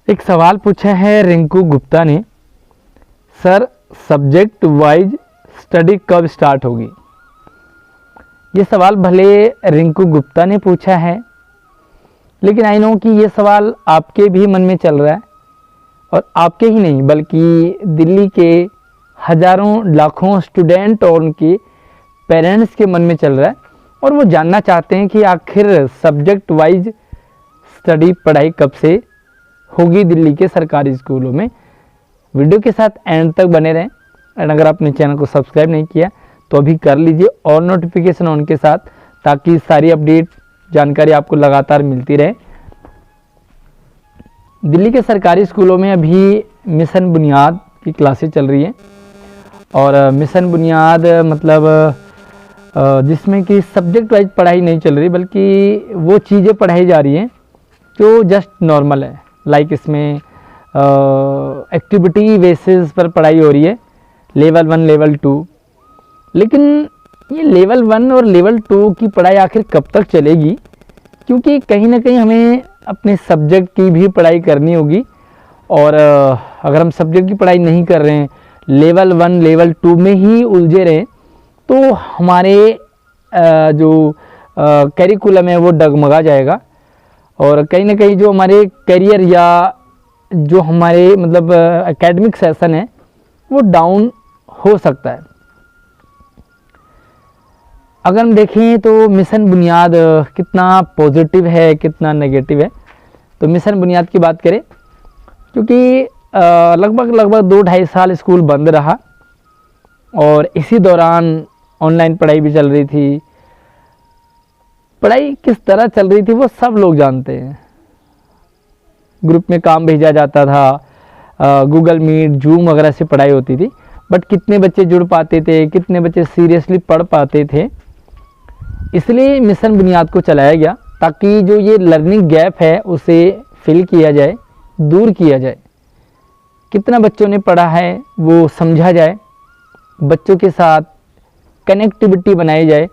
एक सवाल पूछा है रिंकू गुप्ता ने, सर सब्जेक्ट वाइज स्टडी कब स्टार्ट होगी। ये सवाल भले रिंकू गुप्ता ने पूछा है, लेकिन आई नो कि ये सवाल आपके भी मन में चल रहा है, और आपके ही नहीं बल्कि दिल्ली के हज़ारों लाखों स्टूडेंट और उनके पेरेंट्स के मन में चल रहा है, और वो जानना चाहते हैं कि आखिर सब्जेक्ट वाइज स्टडी पढ़ाई कब से होगी दिल्ली के सरकारी स्कूलों में। वीडियो के साथ एंड तक बने रहें, एंड अगर आपने चैनल को सब्सक्राइब नहीं किया तो अभी कर लीजिए और नोटिफिकेशन ऑन के साथ, ताकि सारी अपडेट जानकारी आपको लगातार मिलती रहे। दिल्ली के सरकारी स्कूलों में अभी मिशन बुनियाद की क्लासेस चल रही हैं, और मिशन बुनियाद मतलब जिसमें कि सब्जेक्ट वाइज पढ़ाई नहीं चल रही, बल्कि वो चीज़ें पढ़ाई जा रही हैं जो जस्ट नॉर्मल है। लाइक इसमें एक्टिविटी बेसिस पर पढ़ाई हो रही है, लेवल 1 लेवल 2। लेकिन ये लेवल 1 और लेवल 2 की पढ़ाई आखिर कब तक चलेगी, क्योंकि कहीं ना कहीं हमें अपने सब्जेक्ट की भी पढ़ाई करनी होगी, और अगर हम सब्जेक्ट की पढ़ाई नहीं कर रहे हैं, लेवल 1 लेवल 2 में ही उलझे रहें, तो हमारे जो करिकुलम है वो डगमगा जाएगा, और कहीं ना कहीं जो हमारे करियर या जो हमारे मतलब एकेडमिक सेशन है वो डाउन हो सकता है। अगर हम देखें तो मिशन बुनियाद कितना पॉजिटिव है कितना नेगेटिव है। तो मिशन बुनियाद की बात करें, क्योंकि लगभग 2-2.5 साल स्कूल बंद रहा, और इसी दौरान ऑनलाइन पढ़ाई भी चल रही थी। पढ़ाई किस तरह चल रही थी वो सब लोग जानते हैं। ग्रुप में काम भेजा जाता था, गूगल मीट जूम वगैरह से पढ़ाई होती थी, बट कितने बच्चे जुड़ पाते थे, कितने बच्चे सीरियसली पढ़ पाते थे। इसलिए मिशन बुनियाद को चलाया गया, ताकि जो ये लर्निंग गैप है उसे फिल किया जाए, दूर किया जाए। कितना बच्चों ने पढ़ा है वो समझा जाए, बच्चों के साथ कनेक्टिविटी बनाई जाए।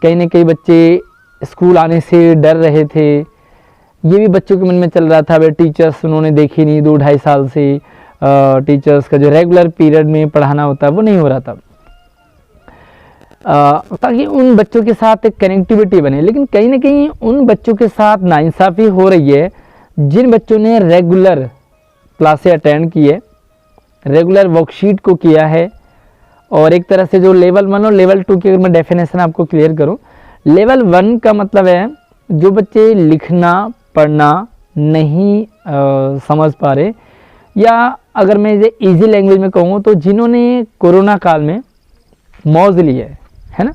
कहीं ना कहीं बच्चे स्कूल आने से डर रहे थे, ये भी बच्चों के मन में चल रहा था। वे टीचर्स उन्होंने देखी नहीं 2-2.5 साल से, टीचर्स का जो रेगुलर पीरियड में पढ़ाना होता है वो नहीं हो रहा था, ताकि उन बच्चों के साथ एक कनेक्टिविटी बने। लेकिन कहीं ना कहीं उन बच्चों के साथ नाइंसाफ़ी हो रही है जिन बच्चों ने रेगुलर क्लासें अटेंड की है, रेगुलर वर्कशीट को किया है, और एक तरह से जो लेवल 1 और लेवल 2 की अगर मैं डेफिनेशन आपको क्लियर करूं, लेवल 1 का मतलब है जो बच्चे लिखना पढ़ना नहीं समझ पा रहे, या अगर मैं इसे ईजी लैंग्वेज में कहूँ तो जिन्होंने कोरोना काल में मौज ली है ना,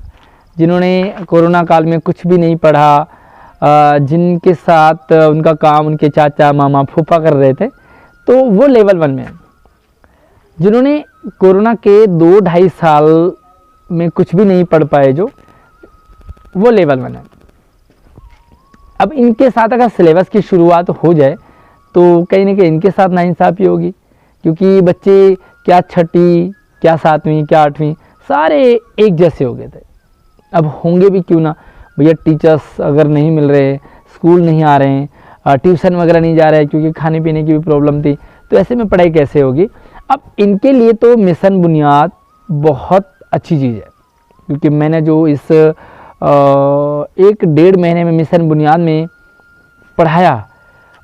जिन्होंने कोरोना काल में कुछ भी नहीं पढ़ा, जिनके साथ उनका काम उनके चाचा मामा फूफा कर रहे थे, तो वो लेवल 1 में है। जिन्होंने कोरोना के 2-2.5 साल में कुछ भी नहीं पढ़ पाए जो, वो लेवल 1 है। अब इनके साथ अगर सिलेबस की शुरुआत हो जाए तो कहीं ना कहीं इनके साथ नाइंसाफ़ी होगी, क्योंकि बच्चे क्या 6वीं क्या 7वीं क्या 8वीं सारे एक जैसे हो गए थे। अब होंगे भी क्यों ना भैया, टीचर्स अगर नहीं मिल रहे, स्कूल नहीं आ रहे हैं, ट्यूशन वगैरह नहीं जा रहे हैं क्योंकि खाने पीने की भी प्रॉब्लम थी, तो ऐसे में पढ़ाई कैसे होगी। अब इनके लिए तो मिशन बुनियाद बहुत अच्छी चीज़ है, क्योंकि मैंने जो इस 1-1.5 महीने में मिशन बुनियाद में पढ़ाया,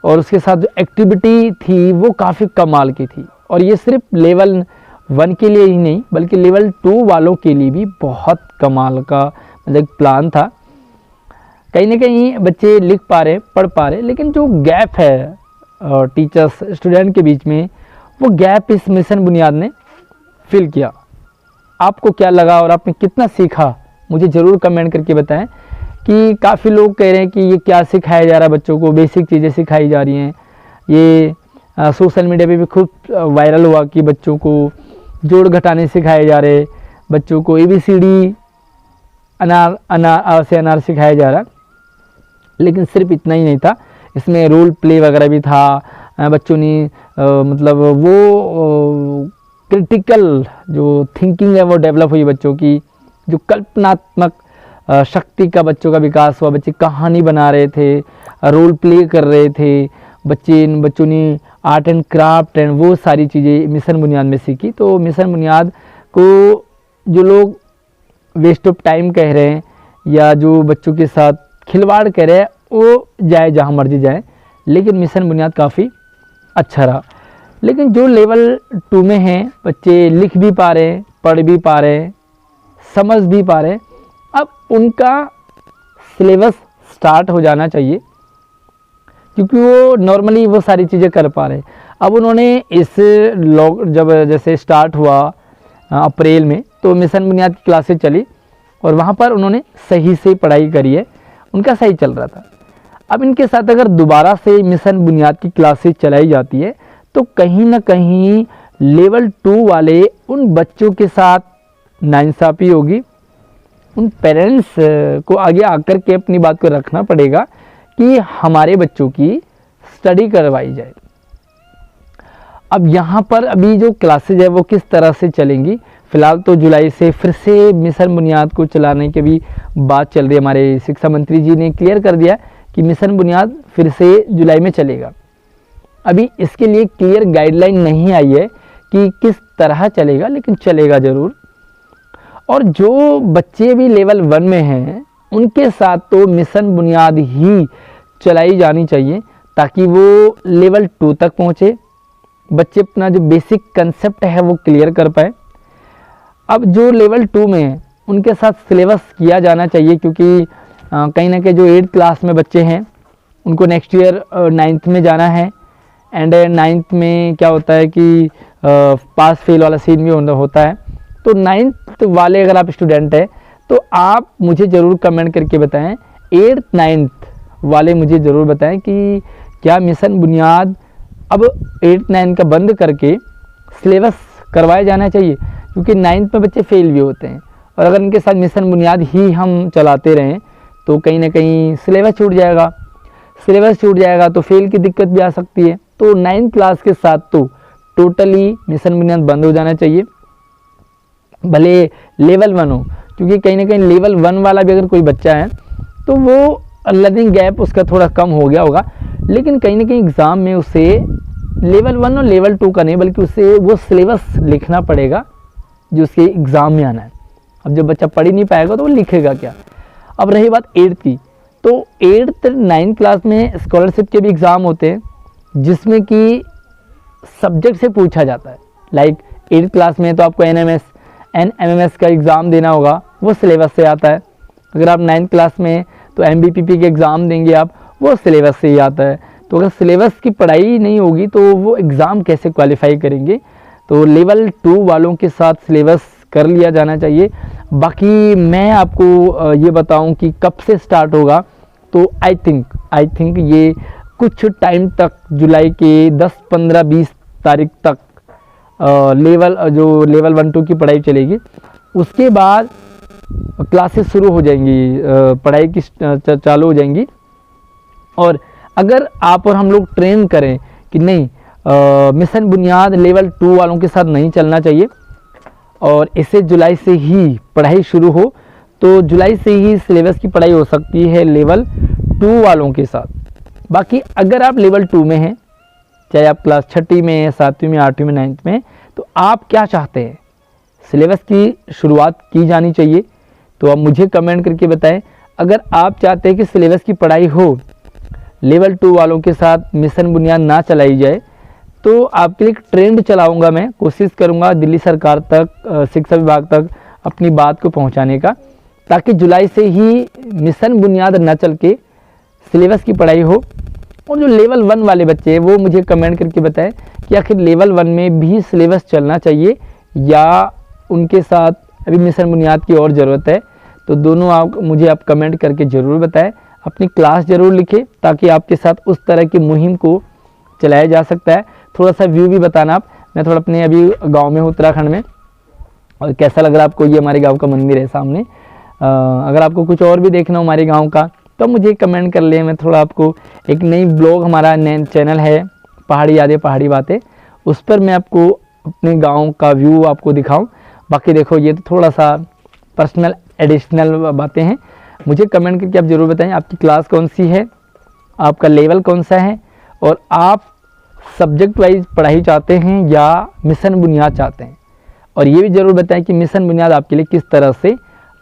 और उसके साथ जो एक्टिविटी थी वो काफ़ी कमाल की थी। और ये सिर्फ लेवल 1 के लिए ही नहीं बल्कि लेवल 2 वालों के लिए भी बहुत कमाल का मतलब प्लान था। कहीं ना कहीं बच्चे लिख पा रहे पढ़ पा रहे, लेकिन जो गैप है टीचर्स स्टूडेंट के बीच में, वो गैप इस मिशन बुनियाद ने फिल किया। आपको क्या लगा और आपने कितना सीखा, मुझे ज़रूर कमेंट करके बताएं। कि काफ़ी लोग कह रहे हैं कि ये क्या सिखाया जा रहा है बच्चों को, बेसिक चीज़ें सिखाई जा रही हैं। ये सोशल मीडिया पे भी खूब वायरल हुआ कि बच्चों को जोड़ घटाने सिखाए जा रहे, बच्चों को ABCD अनार से अनार सिखाया जा रहा। लेकिन सिर्फ इतना ही नहीं था, इसमें रोल प्ले वगैरह भी था। बच्चों ने मतलब वो क्रिटिकल जो थिंकिंग है वो डेवलप हुई बच्चों की, जो कल्पनात्मक शक्ति का बच्चों का विकास हुआ। बच्चे कहानी बना रहे थे, रोल प्ले कर रहे थे, बच्चों ने आर्ट एंड क्राफ्ट एंड वो सारी चीज़ें मिशन बुनियाद में सीखी। तो मिशन बुनियाद को जो लोग वेस्ट ऑफ टाइम कह रहे हैं या जो बच्चों के साथ खिलवाड़ कह रहे हैं वो जाए जहाँ मर्जी जाए, लेकिन मिशन बुनियाद काफ़ी अच्छा रहा। लेकिन जो लेवल 2 में हैं बच्चे लिख भी पा रहे हैं, पढ़ भी पा रहे हैं, समझ भी पा रहे हैं, अब उनका सिलेबस स्टार्ट हो जाना चाहिए क्योंकि वो नॉर्मली वो सारी चीज़ें कर पा रहे हैं। अब उन्होंने इस जब जैसे स्टार्ट हुआ अप्रैल में तो मिशन बुनियाद की क्लासेस चली और वहाँ पर उन्होंने सही से पढ़ाई करी है, उनका सही चल रहा था। अब इनके साथ अगर दोबारा से मिशन बुनियाद की क्लासेस चलाई जाती है तो कहीं ना कहीं लेवल 2 वाले उन बच्चों के साथ नाइंसाफ़ी होगी। उन पेरेंट्स को आगे आकर के अपनी बात को रखना पड़ेगा कि हमारे बच्चों की स्टडी करवाई जाए। अब यहाँ पर अभी जो क्लासेज है वो किस तरह से चलेंगी, फ़िलहाल तो जुलाई से फिर से मिशन बुनियाद को चलाने की भी बात चल रही है। हमारे शिक्षा मंत्री जी ने क्लियर कर दिया कि मिशन बुनियाद फिर से जुलाई में चलेगा। अभी इसके लिए क्लियर गाइडलाइन नहीं आई है कि किस तरह चलेगा, लेकिन चलेगा ज़रूर। और जो बच्चे भी लेवल 1 में हैं उनके साथ तो मिशन बुनियाद ही चलाई जानी चाहिए ताकि वो लेवल 2 तक पहुँचे, बच्चे अपना जो बेसिक कंसेप्ट है वो क्लियर कर पाए। अब जो लेवल 2 में है उनके साथ सिलेबस किया जाना चाहिए क्योंकि कहीं ना कहीं जो 8th क्लास में बच्चे हैं उनको नेक्स्ट ईयर 9th में जाना है। एंड 9th में क्या होता है कि पास फेल वाला सीन भी होता है। तो 9th वाले अगर आप स्टूडेंट हैं तो आप मुझे ज़रूर कमेंट करके बताएं, 8th 9th वाले मुझे ज़रूर बताएं कि क्या मिशन बुनियाद अब 8th 9th का बंद करके सिलेबस करवाया जाना चाहिए, क्योंकि 9th में बच्चे फेल भी होते हैं और अगर इनके साथ मिशन बुनियाद ही हम चलाते रहें तो कहीं ना कहीं सिलेबस छूट जाएगा। सिलेबस छूट जाएगा तो फेल की दिक्कत भी आ सकती है। तो 9th क्लास के साथ तो टोटली मिशन बुनियाद बंद हो जाना चाहिए, भले लेवल 1 हो, क्योंकि कहीं ना कहीं लेवल 1 वाला भी अगर कोई बच्चा है तो वो लर्निंग गैप उसका थोड़ा कम हो गया होगा, लेकिन कहीं ना कहीं एग्ज़ाम में उसे लेवल 1 और लेवल 2 का नहीं बल्कि उसे वो सिलेबस लिखना पड़ेगा जो उसके एग्ज़ाम में आना है। अब जब बच्चा पढ़ ही नहीं पाएगा तो वो लिखेगा क्या। अब रही बात 8th की, तो 8th 9th क्लास में स्कॉलरशिप के भी एग्ज़ाम होते हैं जिसमें कि सब्जेक्ट से पूछा जाता है। लाइक 8th क्लास में तो आपको NMMS का एग्ज़ाम देना होगा, वो सिलेबस से आता है। अगर आप 9th क्लास में तो MBPP के एग्ज़ाम देंगे आप, वो सिलेबस से ही आता है। तो अगर सिलेबस की पढ़ाई नहीं होगी तो वो एग्ज़ाम कैसे क्वालिफाई करेंगे। तो लेवल 2 वालों के साथ सिलेबस कर लिया जाना चाहिए। बाकी मैं आपको ये बताऊं कि कब से स्टार्ट होगा, तो आई थिंक ये कुछ टाइम तक जुलाई के 10, 15, 20 तारीख तक लेवल 1, 2 की पढ़ाई चलेगी। उसके बाद क्लासेस शुरू हो जाएंगी, पढ़ाई की चालू हो जाएंगी। और अगर आप और हम लोग ट्रेन करें कि नहीं मिशन बुनियाद लेवल 2 वालों के साथ नहीं चलना चाहिए और इसे जुलाई से ही पढ़ाई शुरू हो, तो जुलाई से ही सिलेबस की पढ़ाई हो सकती है लेवल 2 वालों के साथ। बाकी अगर आप लेवल 2 में हैं, चाहे आप क्लास 6ठी में, 7वीं में, 8वीं में, 9th में, तो आप क्या चाहते हैं, सिलेबस की शुरुआत की जानी चाहिए तो आप मुझे कमेंट करके बताएं। अगर आप चाहते हैं कि सिलेबस की पढ़ाई हो, लेवल 2 वालों के साथ मिशन बुनियाद ना चलाई जाए, तो आपके लिए एक ट्रेंड चलाऊंगा। मैं कोशिश करूंगा दिल्ली सरकार तक, शिक्षा विभाग तक अपनी बात को पहुंचाने का, ताकि जुलाई से ही मिशन बुनियाद न चल के सिलेबस की पढ़ाई हो। और जो लेवल 1 वाले बच्चे हैं वो मुझे कमेंट करके बताएं कि आखिर लेवल 1 में भी सिलेबस चलना चाहिए या उनके साथ अभी मिशन बुनियाद की और ज़रूरत है। तो दोनों मुझे आप कमेंट करके ज़रूर बताएं, अपनी क्लास ज़रूर लिखें ताकि आपके साथ उस तरह की मुहिम को चलाया जा सकता है। थोड़ा सा व्यू भी बताना आप, मैं थोड़ा अपने अभी गांव में हूँ उत्तराखंड में, और कैसा लग रहा है आपको। ये हमारे गांव का मंदिर है सामने। अगर आपको कुछ और भी देखना हो हमारे गांव का तो मुझे कमेंट कर ले, मैं थोड़ा आपको एक नई ब्लॉग, हमारा नया चैनल है पहाड़ी यादें पहाड़ी बातें, उस पर मैं आपको अपने गाँव का व्यू आपको दिखाऊँ। बाकी देखो ये तो थोड़ा सा पर्सनल एडिशनल बातें हैं। मुझे कमेंट करके आप ज़रूर बताएं आपकी क्लास कौन सी है, आपका लेवल कौन सा है और आप सब्जेक्ट वाइज पढ़ाई चाहते हैं या मिशन बुनियाद चाहते हैं, और ये भी ज़रूर बताएं कि मिशन बुनियाद आपके लिए किस तरह से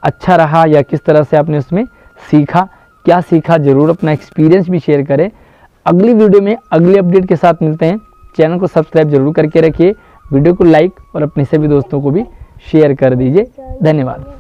अच्छा रहा या किस तरह से आपने उसमें सीखा, क्या सीखा। ज़रूर अपना एक्सपीरियंस भी शेयर करें। अगली वीडियो में अगले अपडेट के साथ मिलते हैं। चैनल को सब्सक्राइब जरूर करके रखिए, वीडियो को लाइक और अपने सभी दोस्तों को भी शेयर कर दीजिए। धन्यवाद।